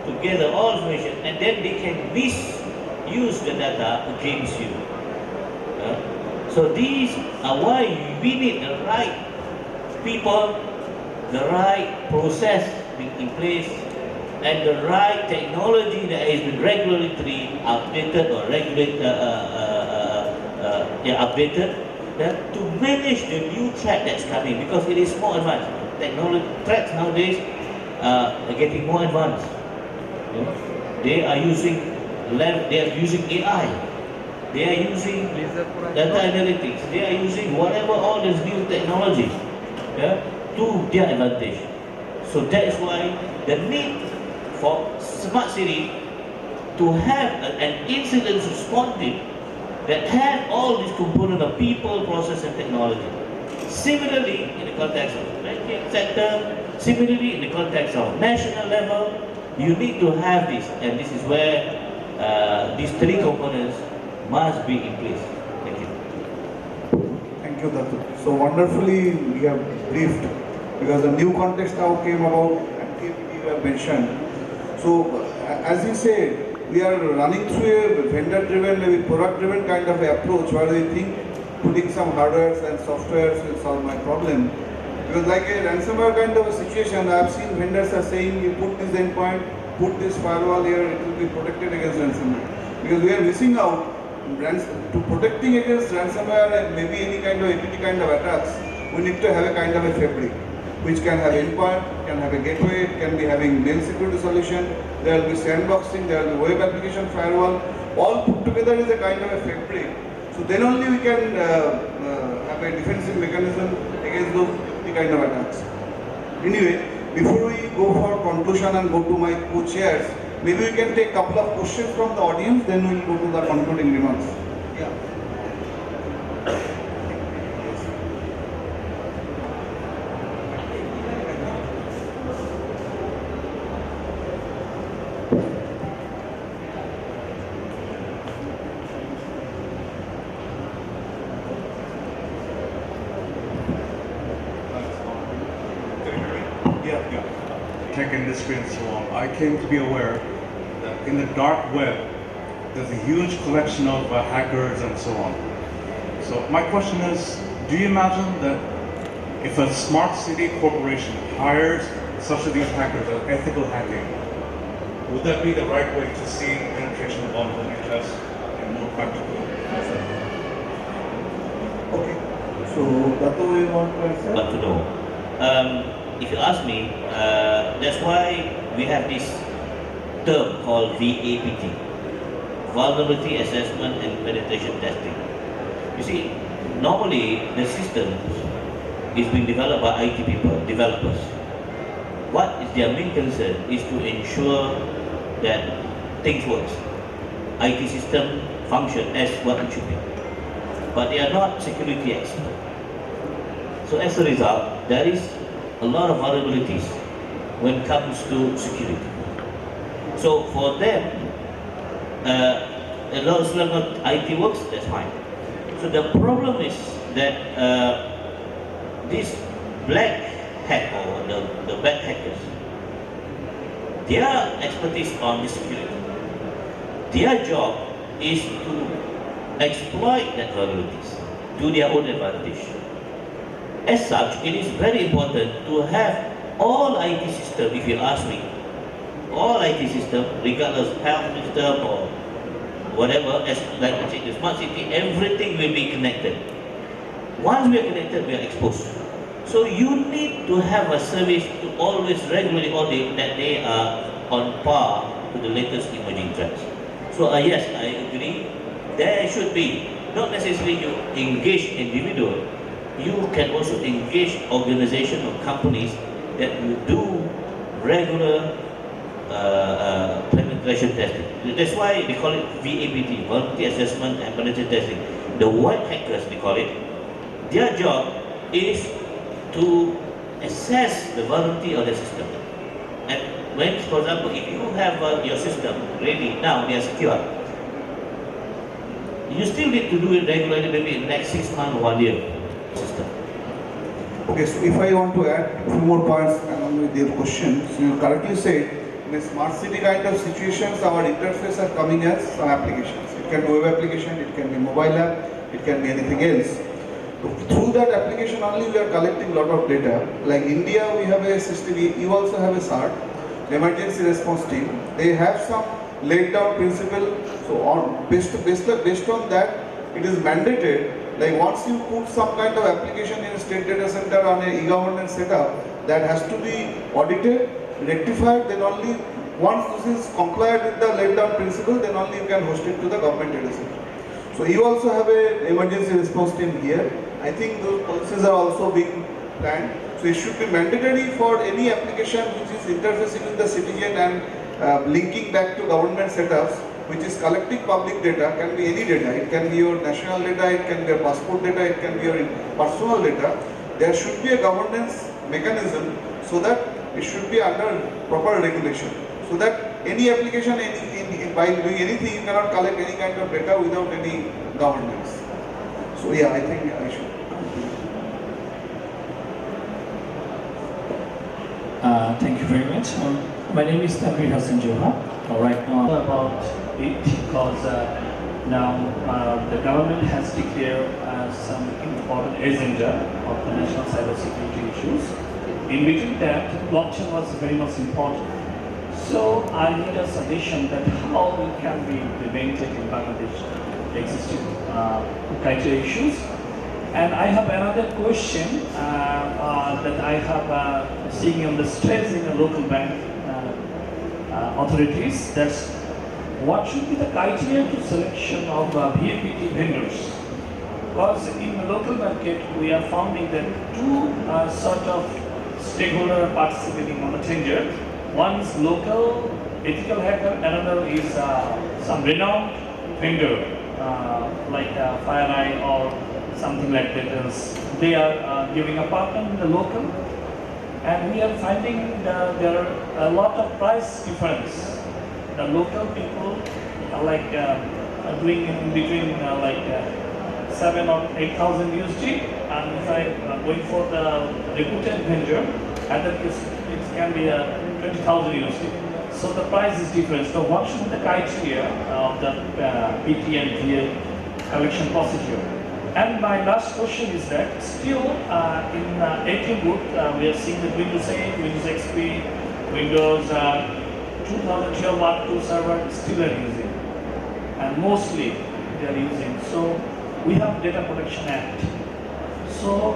to gather all information, and then they can misuse the data against you. So these are why we need the right people, the right process being in place, and the right technology that has been regularly updated or updated to manage the new threat that's coming, because it is more advanced. Technology threats nowadays are getting more advanced. They are using AI. They are using data analytics. They are using whatever all this new technology to their advantage. So that is why the need for smart city to have an incident response team that have all these components of people, process, and technology. Similarly, in the context of the banking sector, similarly in the context of national level, you need to have this, and this is where these three components must be in place. Thank you. Thank you, Dato. So wonderfully we have briefed, because the new context now came about and you have mentioned. So as you said, we are running through a vendor-driven, maybe product-driven kind of approach, where we think putting some hardware and software will solve my problem. Because like a ransomware kind of a situation, I have seen vendors are saying, you put this endpoint, put this firewall here, it will be protected against ransomware. Because we are missing out to protecting against ransomware and maybe any kind of APT kind of attacks. We need to have a kind of a fabric, which can have endpoint, can have a gateway, can be having mail security solution, there will be sandboxing, there will be web application firewall, all put together is a kind of a fabric. So then only we can have a defensive mechanism against those kind of attacks. Anyway, before we go for conclusion and go to my co-chairs, maybe we can take a couple of questions from the audience, then we will go to the concluding remarks. Yeah. Tech industry and so on, I came to be aware that in the dark web, there's a huge collection of hackers and so on. So my question is, do you imagine that if a smart city corporation hires such of these hackers as ethical hacking, would that be the right way to see penetration of vulnerability tests in more practical? Okay. So, Dato, you want to answer? But to know. If you ask me, that's why we have this term called VAPT, Vulnerability Assessment and Penetration Testing. You see, normally the system is being developed by IT people, developers. What is their main concern is to ensure that things work. IT system function as what it should be. But they are not security experts. So as a result, there is a lot of vulnerabilities when it comes to security. So for them, as long as IT works, that's fine. So the problem is that these black hat or the bad hackers, their expertise on the security, their job is to exploit that vulnerabilities to their own advantage. As such, it is very important to have all IT systems, if you ask me, all IT systems, regardless of health system or whatever, as like I said, the smart city, everything will be connected. Once we are connected, we are exposed. So you need to have a service to always regularly audit that they are on par with the latest emerging threats. So yes, I agree, there should be, not necessarily you engage individual, you can also engage organizations or companies that will do regular penetration testing. That's why they call it VAPT, Vulnerability Assessment and Penetration Testing. The white hackers, they call it, their job is to assess the validity of the system. And when, for example, if you have your system ready now, they are secure, you still need to do it regularly, maybe in the next 6 months or 1 year system. Okay, so if I want to add a few more points along with your question, so you correctly said, in a smart city kind of situations, our interface are coming as some applications. It can be web application, it can be mobile app, it can be anything else. So through that application only we are collecting a lot of data. Like India, we have a system, you also have a SART, emergency response team. They have some laid down principle. So on based on that, it is mandated. Like once you put some kind of application in a state data center on a e-governance setup, that has to be audited, rectified, then only once this is complied with the laid down principle, then only you can host it to the government data center. So you also have a emergency response team here. I think those policies are also being planned. So it should be mandatory for any application which is interfacing with the citizen and linking back to government setups, which is collecting public data, can be any data. It can be your national data, it can be your passport data, it can be your personal data. There should be a governance mechanism so that it should be under proper regulation. So that any application, while doing anything, you cannot collect any kind of data without any governance. So yeah, I think I should. Thank you very much. My name is Joha. Right now about it because now the government has declared some important agenda of the national cybersecurity issues. In between that, blockchain was very much important. So I need a suggestion that how it can be implemented in Bangladesh existing criteria issues. And I have another question that I have seeing on the stress in the local bank authorities. That's what should be the criteria to selection of VAPT vendors? Because in the local market we are finding that two sort of stakeholders participating on the tender. One is local ethical hacker, another is some renowned vendor like FireEye or something like that. They are giving a partner in the local, and we are finding that there are a lot of price difference. The local people are like doing in between 7 or 8,000 USD, and if I going for the reputed vendor, and then it can be 20,000 USD. So the price is different. So what should be the criteria of the PT and VA collection procedure? And my last question is that still in ATM booth we are seeing the Windows 8, Windows XP, Windows 2012 Mark II server still are using, and mostly they are using. So we have Data Protection Act. So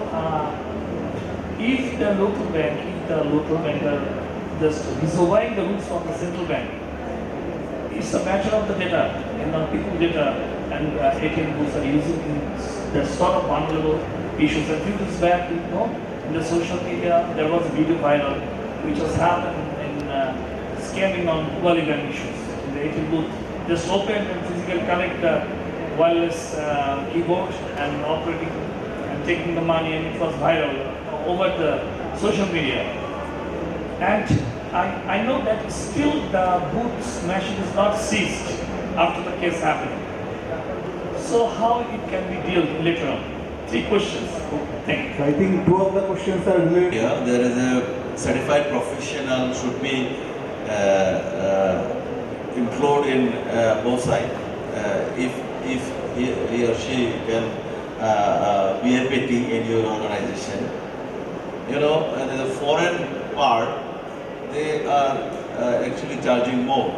if the local bank, are just disobeying the rules of the central bank, it's a matter of the data, people data, and ATM booths are using the sort of vulnerable issues. A few days back, in the social media, there was a video viral which was happened in scamming on Taliban issues. In the ATM booth, just open and physically connect the wireless keyboard and operating and taking the money, and it was viral over the social media. And I know that still the booth's machine is not seized after the case happened. So how it can be dealt later on? 3 questions. Thank you. I think 2 of the questions are related. Yeah, there is a certified professional should be included in both sides. If he or she can be a PT in your organization, and the foreign part, they are actually charging more.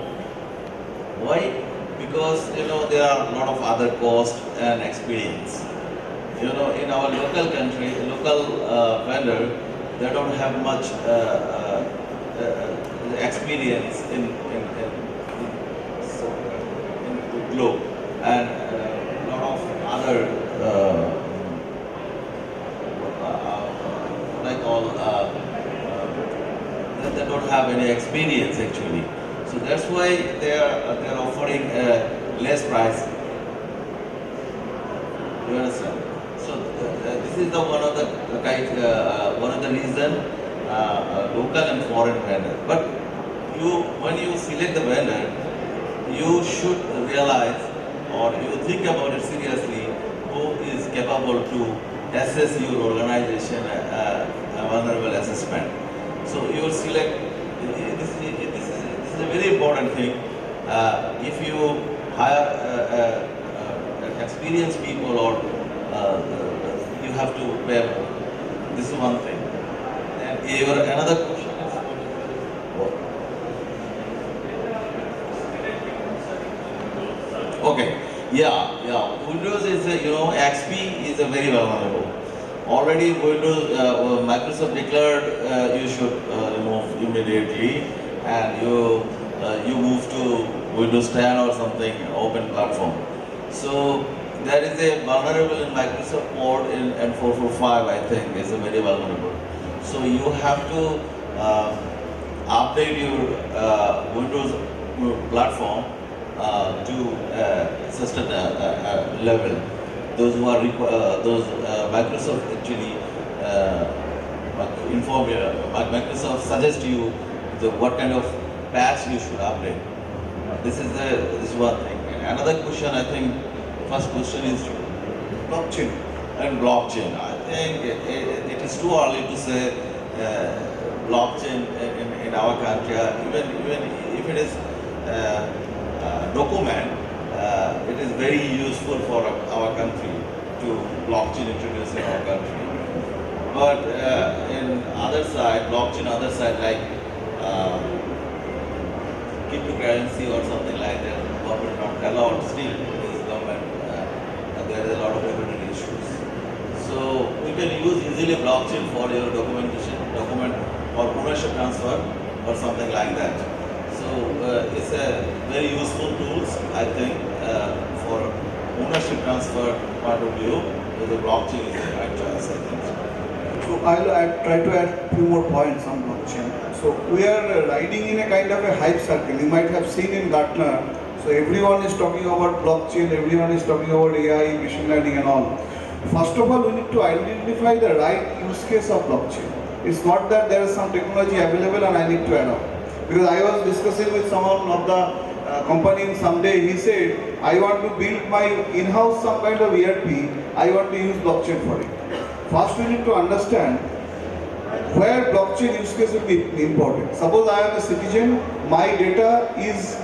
Why? Because there are a lot of other costs and experience. In our local country, local vendor, they don't have much experience in globe, and a lot of other they don't have any experience actually. So that's why they're offering less price. You understand? So this is one of the for the reason local and foreign vendor. But when you select the vendor, you should realize or you think about it seriously who is capable to assess your organization a vulnerable assessment. So you select, this is a very important thing. If you hire experienced people or you have to pay more. This is one thing. And another question is what? Okay. Yeah. Windows is XP is a very vulnerable. Already Windows Microsoft declared you should remove immediately, and you move to Windows 10 or something open platform. So there is a vulnerable in Microsoft port in M445, I think, is a very vulnerable. So you have to update your Windows platform to certain level. Those who are Microsoft actually inform you. Microsoft suggests you what kind of patch you should update. This is one thing. Another question, I think, first question is blockchain. And blockchain, I think it is too early to say blockchain in our country. Even if it is document, it is very useful for our country to blockchain introduce in our country. But in other side, blockchain other side like cryptocurrency or something like that, government not allowed still. There is a lot of regulatory issues. So you can use easily blockchain for your document or ownership transfer or something like that. So it's a very useful tools, I think, for ownership transfer point of view. The blockchain is the right choice, I think. So I'll try to add a few more points on blockchain. So we are riding in a kind of a hype circle. You might have seen in Gartner. So everyone is talking about blockchain, everyone is talking about AI, machine learning and all. First of all, we need to identify the right use case of blockchain. It's not that there is some technology available and I need to adopt. Because I was discussing with someone of the company someday, he said, I want to build my in-house some kind of ERP, I want to use blockchain for it. First we need to understand where blockchain use case will be important. Suppose I am a citizen, my data is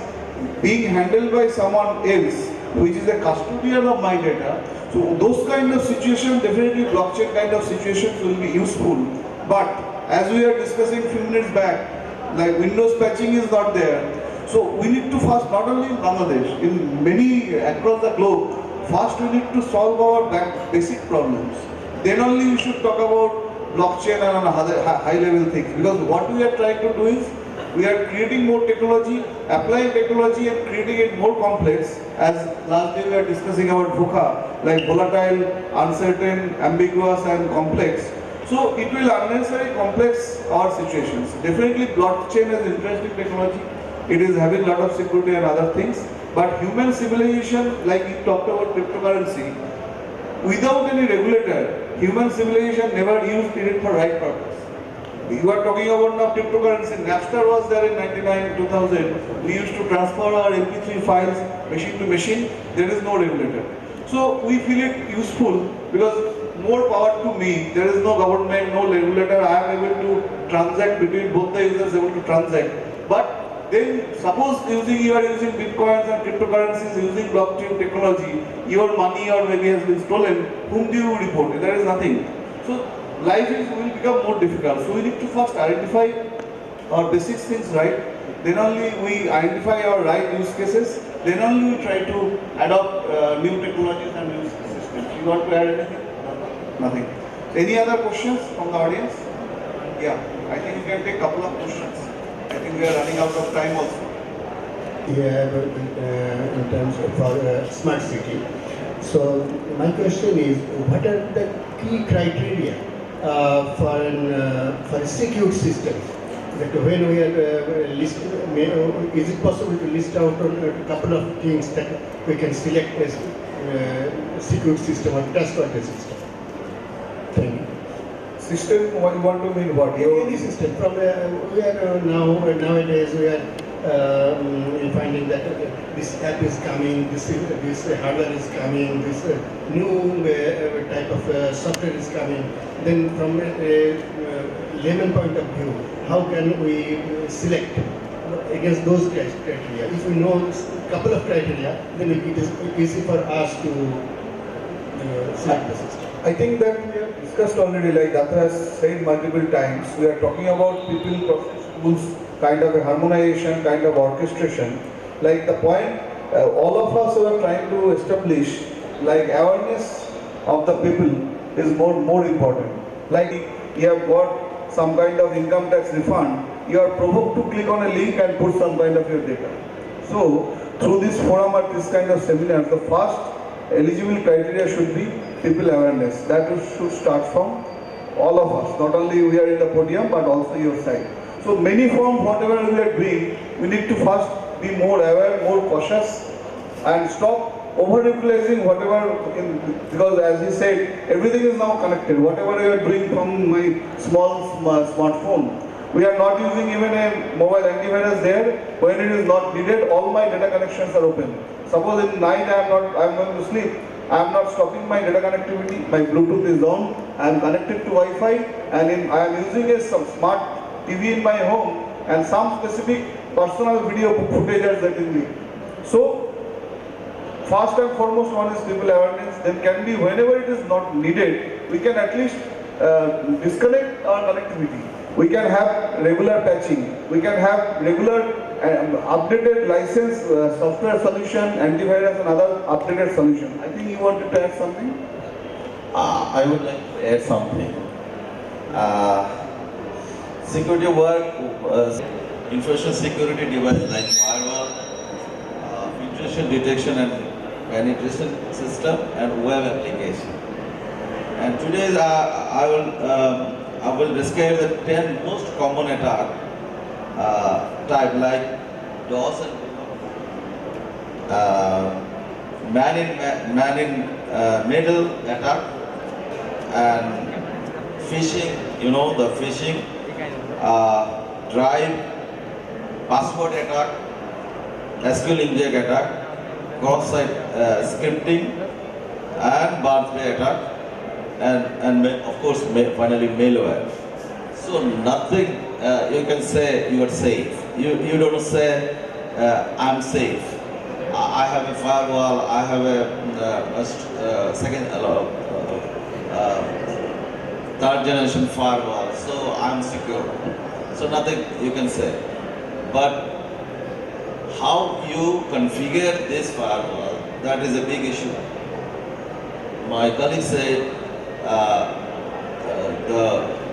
being handled by someone else, which is a custodian of my data. So those kind of situations, definitely blockchain kind of situations will be useful. But as we are discussing a few minutes back, like Windows patching is not there. So we need to first, not only in Bangladesh, in many across the globe, first we need to solve our basic problems. Then only we should talk about blockchain and other high level things. Because what we are trying to do is, we are creating more technology, applying technology and creating it more complex. As last day we are discussing about VUCA, like volatile, uncertain, ambiguous and complex. So it will unnecessarily complex our situations. Definitely blockchain is interesting technology. It is having a lot of security and other things. But human civilization, like you talked about cryptocurrency, without any regulator, human civilization never used it for right purpose. You are talking about now cryptocurrency. Napster was there in 99, 2000. We used to transfer our MP3 files machine to machine. There is no regulator. So we feel it useful because more power to me. There is no government, no regulator. I am able to transact between both the users, able to transact. But then suppose you are using bitcoins and cryptocurrencies using blockchain technology, your money or maybe has been stolen, whom do you report? There is nothing. So life will become more difficult. So we need to first identify our basic things right. Then only we identify our right use cases. Then only we try to adopt new technologies and new systems. You want to add anything? Nothing. Any other questions from the audience? Yeah, I think we can take a couple of questions. I think we are running out of time also. Yeah, but in terms of smart city. So my question is, what are the key criteria for a secure system? That when we are listing, is it possible to list out a couple of things that we can select as secure system or trustworthy system? Thank you. system, what you want to mean what? Any system. From we are nowadays we are finding that this app is coming, this hardware is coming, this new type of software is coming. Then from a layman point of view, how can we select against those criteria? If we know a couple of criteria, then it is easy for us to select the system. I think that we have discussed already, like Dato has said multiple times, we are talking about people, process, tools, kind of a harmonization, kind of orchestration. Like the point, all of us are trying to establish, like awareness of the people is more important. Like you have got some kind of income tax refund, you are provoked to click on a link and put some kind of your data. So through this forum or this kind of seminars, the first eligible criteria should be people awareness. That should start from all of us. Not only we are in the podium, but also your side. So many forms, whatever we are doing, we need to first be more aware, more cautious, and stop over-utilizing whatever, because as he said, everything is now connected. Whatever you are doing from my small smartphone, we are not using even a mobile antivirus there. When it is not needed, all my data connections are open. Suppose in night I am going to sleep, I am not stopping my data connectivity, my Bluetooth is on, I am connected to Wi-Fi, and I am using a smart TV in my home, and some specific personal video footage are getting me. So, first and foremost one is people awareness, then can be whenever it is not needed, we can at least disconnect our connectivity. We can have regular patching, we can have regular updated license software solution, antivirus and other updated solution. I think you wanted to add something? I would like to add something. Security work, information security devices like firewall, intrusion detection and penetration system, and web application. And today I will describe the 10 most common attack type like DOS and man in middle attack, and phishing, you know, the phishing, drive, password attack, SQL inject attack, cross-site scripting, and birthday attack, and of course finally malware. So nothing you can say you are safe. You don't say I'm safe. I have a firewall. I have a third generation firewall. So I'm secure. So nothing you can say. But how you configure this firewall, that is a big issue. My colleague said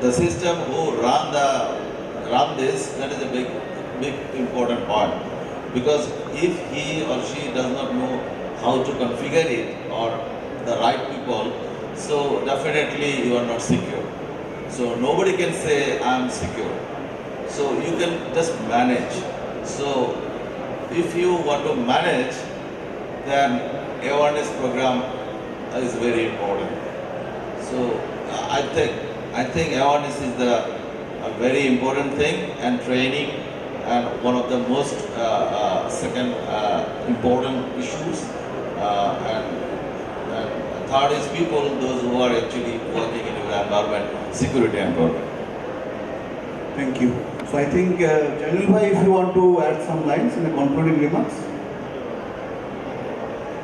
the system who run this, that is a big important part, because if he or she does not know how to configure it or the right people, so definitely you are not secure. So nobody can say I am secure. So you can just manage. So if you want to manage, then awareness program is very important. So I think awareness is a very important thing, and training, and one of the most second important issues, and third is people, those who are actually working in your environment, security environment. Thank you. So I think, Zahinul bhai, if you want to add some lines in the concluding remarks.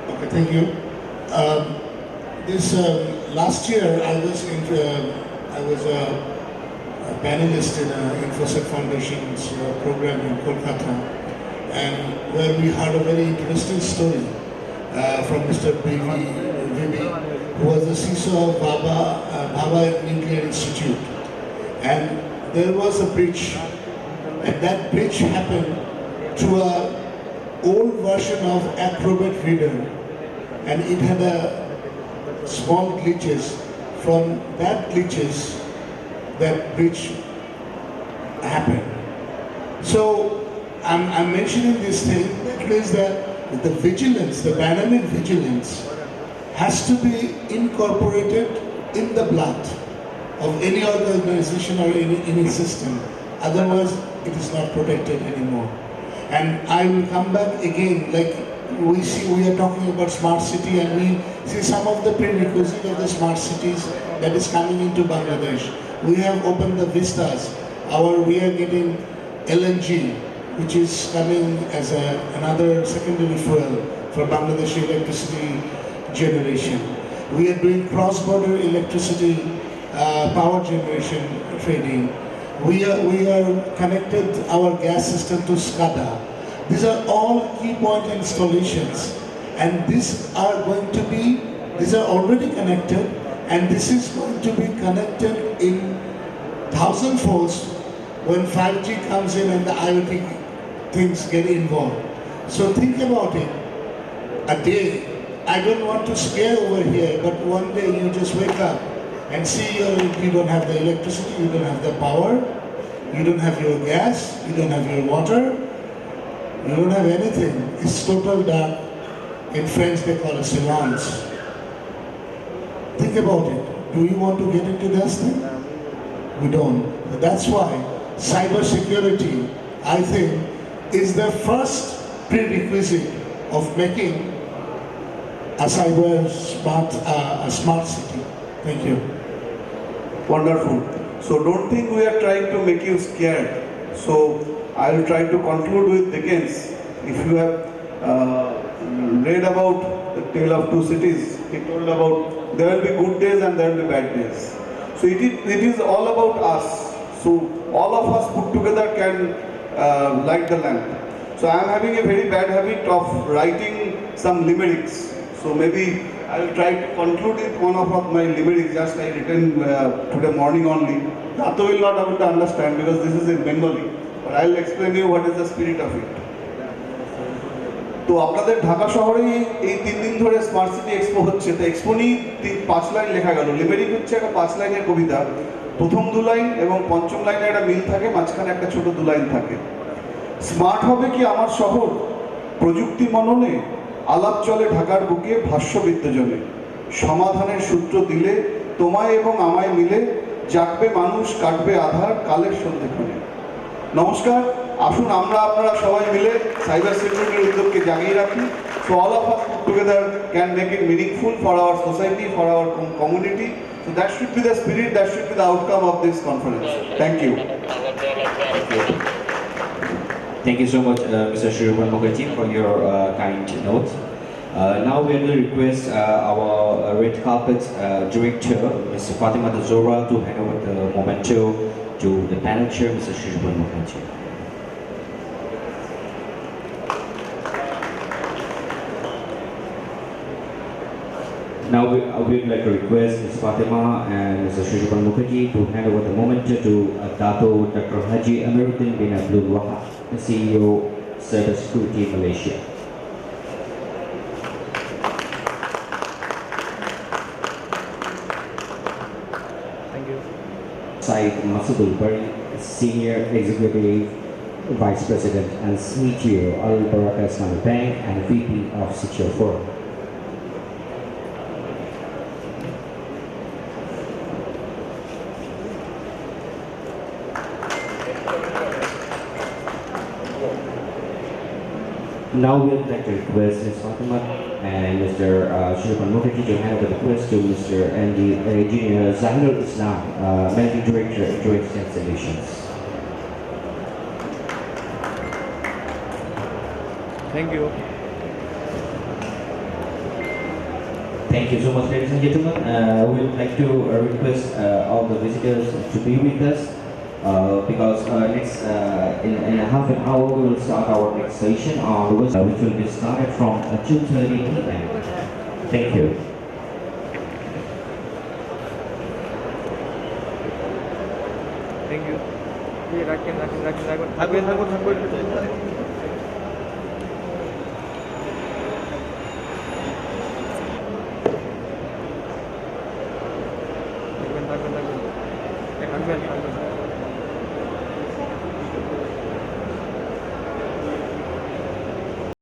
Okay, thank you. This last year I was a panelist in Infosec Foundation's program in Kolkata, and where we heard a very interesting story from Mr. Vivi, who was the CISO of Baba Nuclear Institute. And there was a breach, and that breach happened to an old version of Acrobat Reader, and it had a small glitches. From that glitches, that breach happened. So I'm mentioning this thing because that the vigilance, the dynamic vigilance, has to be incorporated in the blood. of any organization or any system. Otherwise, it is not protected anymore. And I will come back again, like we are talking about smart city, and we see some of the prerequisites of the smart cities that is coming into Bangladesh. We have opened the vistas. We are getting LNG, which is coming as another secondary fuel for Bangladesh electricity generation. We are doing cross-border electricity power generation trading. We are connected our gas system to SCADA. These are all key point installations, and these are already connected, and this is going to be connected in 1,000-folds when 5G comes in and the IoT things get involved. So think about it. A day, I don't want to scare over here, but one day you just wake up and see you don't have the electricity, you don't have the power, you don't have your gas, you don't have your water, you don't have anything. It's total dark. In French they call it silence. Think about it. Do you want to get into this thing? We don't. But that's why cyber security, I think, is the first prerequisite of making a smart city. Thank you. Wonderful. So don't think we are trying to make you scared. So I will try to conclude with Dickens. If you have read about the Tale of Two Cities, he told about there will be good days and there will be bad days. So it is all about us. So all of us put together can light the lamp. So I am having a very bad habit of writing some limericks. So maybe I will try to conclude with one of my limericks, just I written today morning only. Dato will not able to understand because this is in Bengali. But I will explain you what is the spirit of it. তো আপনাদের ঢাকা শহরে এই 3 দিন ধরে smart city expo হচ্ছে। তো expo নিয়ে 5 line লেখা গেল। লিমেরিক হচ্ছে একটা 5 লাইনের কবিতা। প্রথম 2 লাইন এবং পঞ্চম লাইনে একটা মিল থাকে, মাঝখানে একটা ছোট 2 লাইন থাকে। স্মার্ট হবে কি আমার শহর, প্রযুক্তি মননে আলাপ চলে ঢাকার বুকে ভাষ্যবিদ্য জনে, সমাধানের সূত্র দিলে তোমায় এবং আমায় মিলে জাগবে মানুষ, কাটবে আধার কালের সন্ধিক্ষণে। নমস্কার, আসুন আমরা আপনারা সবাই মিলে সাইবার সিকিউরিটির উদ্যোগকে জাগিয়ে রাখি। So all of us put together can make it meaningful for our society, for our community. So that should be the spirit, that should be the outcome of this conference. Thank you. Thank you so much, Mr. Sushobhan Mukherjee, for your kind notes. Now we are going to request our red carpet director, Mr. Fatima Zora, to hand over the memento to the panel chair, Mr. Sushobhan Mukherjee. Now we would like to request Ms. Fatima and Mr. Sushobhan Mukherjee to hand over the memento to Dato Dr. Haji Amirudin bin Abdul Wahab, the CEO, Cybersecurity Malaysia. Thank you. Syed Masodul, Bari, Senior Executive Vice President and CTO, Al-Arafah Islamic Bank and VP of Secure Forum. Now we would like to request Ms. Fatima and Mr. Sushobhan Mukherjee to hand over the request to Mr. Engineer Zahinul Islam, Managing Director of Joint Solutions. Thank you. Thank you so much, ladies and gentlemen. We would like to request all the visitors to be with us. Because next in a half an hour we will start our next session on which will be started from 2:30 p.m. Thank you. Thank you.